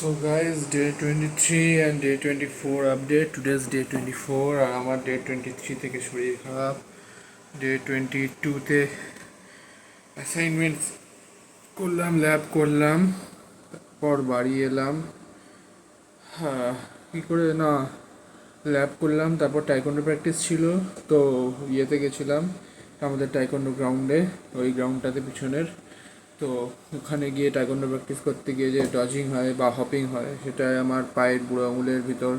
So guys, day 23 and day 24 update. Today's day 24 আর আমার day 23 থেকে শরীর খারাপ। day 22 তে অ্যাসাইনমেন্ট করলাম, ল্যাব করলাম, পর বাড়ি এলাম। হ্যাঁ, কী করে না ল্যাব করলাম, তারপর টাইকোন্ডো প্র্যাকটিস ছিল, তো ইয়েতে গেছিলাম আমাদের টাইকোন্ডো গ্রাউন্ডে, ওই গ্রাউন্ডটাতে পিছনের। তো ওখানে গিয়ে টাইকোন্ডো প্র্যাকটিস করতে গিয়ে যে ডজিং হয় বা হপিং হয়, সেটাই আমার পায়ের বুড়ো আঙুলের ভিতর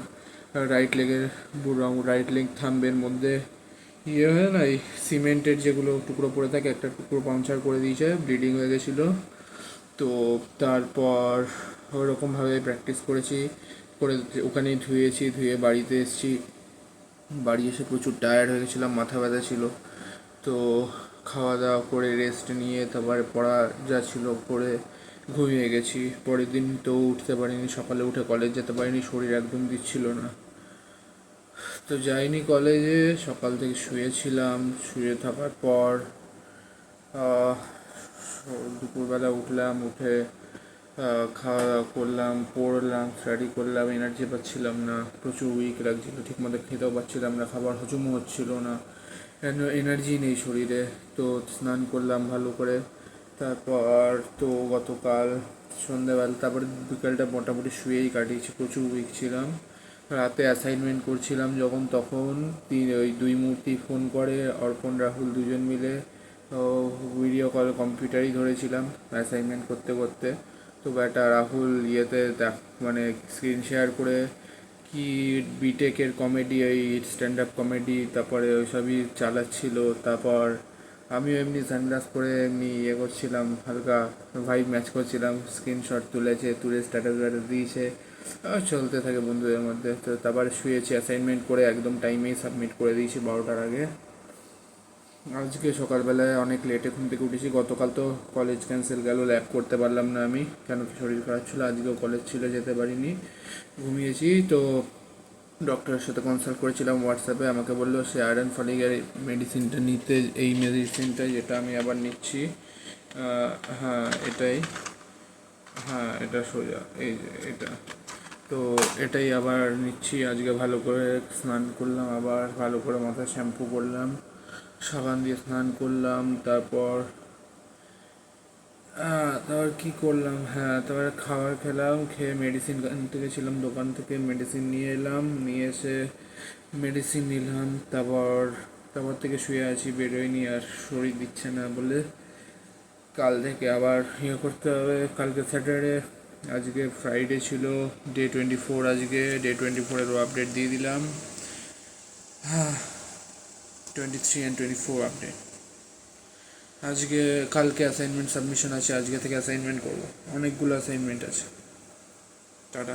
রাইট লেগের রাইট লেগ থাম্বের মধ্যে ইয়ে হয় না, এই সিমেন্টের যেগুলো টুকরো পড়ে থাকে, একটা টুকরো পাংচার করে দিয়েছে, ব্লিডিং হয়ে গেছিলো। তো তারপর ওরকমভাবে প্র্যাকটিস করেছি, করে ওখানেই ধুয়ে বাড়িতে এসেছি। বাড়ি এসে প্রচুর টায়ার্ড হয়ে গেছিলাম, মাথা ব্যথা ছিল। তো খাওয়া দাওয়া করে রেস্ট নিয়ে তারপরে পড়া যা ছিল করে ঘুমিয়ে গেছি। পরের দিন তো উঠতে পারিনি, সকালে উঠে কলেজ যেতে পারিনি, শরীর একদম দিচ্ছিল না। তো যাইনি কলেজে, সকাল থেকে শুয়েছিলাম। শুয়ে থাকার পর দুপুরবেলা উঠলাম, উঠে খাওয়া দাওয়া করলাম, পড়লাম, স্টাডি করলাম। এনার্জি পাচ্ছিলাম না, প্রচুর উইক লাগছিল, ঠিকমতো খেতেও পাচ্ছিলাম না, খাবার হজমও হচ্ছিল না, এনার্জি নেই শরীরে। তো স্নান করলাম ভালো করে। তারপর তো গতকাল সন্ধ্যাবেলা, তারপরে বিকালটা মোটামুটি শুয়েই কাটিয়েছি, প্রচুর উইক ছিলাম। রাতে অ্যাসাইনমেন্ট করছিলাম যখন, তখন ওই দুই মূর্তি ফোন করে, অর্পণ রাহুল দুজন মিলে ভিডিও কল কম্পিউটারই ধরেছিলাম অ্যাসাইনমেন্ট করতে করতে। তো ব্যাটা রাহুল ইয়েতে মানে স্ক্রিন শেয়ার করে কি বিটেকের কমেডি, ওই স্ট্যান্ড আপ কমেডি, তারপরে ওইসবই চালাচ্ছিল। তারপর আমিও এমনি সানগ্লাস পরে এমনি ইয়ে করছিলাম, হালকা ভাইব ম্যাচ করছিলাম, স্ক্রিনশট তুলে স্ট্যাটাস দিয়েছে। চলতে থাকে বন্ধুদের মধ্যে। তো তারপরে শুয়েছি, অ্যাসাইনমেন্ট করে একদম টাইমেই সাবমিট করে দিয়েছি 12টার আগে। আজকে সকালবেলায় অনেক লেটে ঘুম থেকে উঠেছি। গতকাল তো কলেজ ক্যান্সেল গেল, ল্যাব করতে পারলাম না আমি, কেন কি শরীর খারাপ ছিল। আজকেও কলেজ ছিল, যেতে পারিনি, ঘুমিয়েছি। তো ডক্টরের সাথে কনসাল্ট করেছিলাম হোয়াটসঅ্যাপে, আমাকে বললো সে আয়রন ফলিকের মেডিসিনটা নিতে, এই মেডিসিনটা যেটা আমি আবার নিচ্ছি। হ্যাঁ এটাই, হ্যাঁ এটা সোজা, এই যে এটা। তো এটাই আবার নিচ্ছি। আজকে ভালো করে স্নান করলাম, আবার ভালো করে মাথায় শ্যাম্পু করলাম, সাবান দিয়ে স্নান করলাম। তারপর কী করলাম, হ্যাঁ তারপরে খাবার খেলাম, খেয়ে মেডিসিন আনতে গেছিলাম, দোকান থেকে মেডিসিন নিয়ে এলাম, নিয়ে এসে মেডিসিন নিলাম। তারপর থেকে শুয়ে আছি, বেরোয়নি, আর শরীর দিচ্ছে না বলে। কাল থেকে আবার ইয়ে করতে হবে, কালকে স্যাটারডে, আজকে ফ্রাইডে ছিল, ডে 24। আজকে ডে 24-এরও আপডেট দিয়ে দিলাম। হ্যাঁ, 23 অ্যান্ড 24 আপডেট। আজকে কালকে অ্যাসাইনমেন্ট সাবমিশন আছে, আজকে থেকে অ্যাসাইনমেন্ট করবো, অনেকগুলো অ্যাসাইনমেন্ট আছে। টাটা।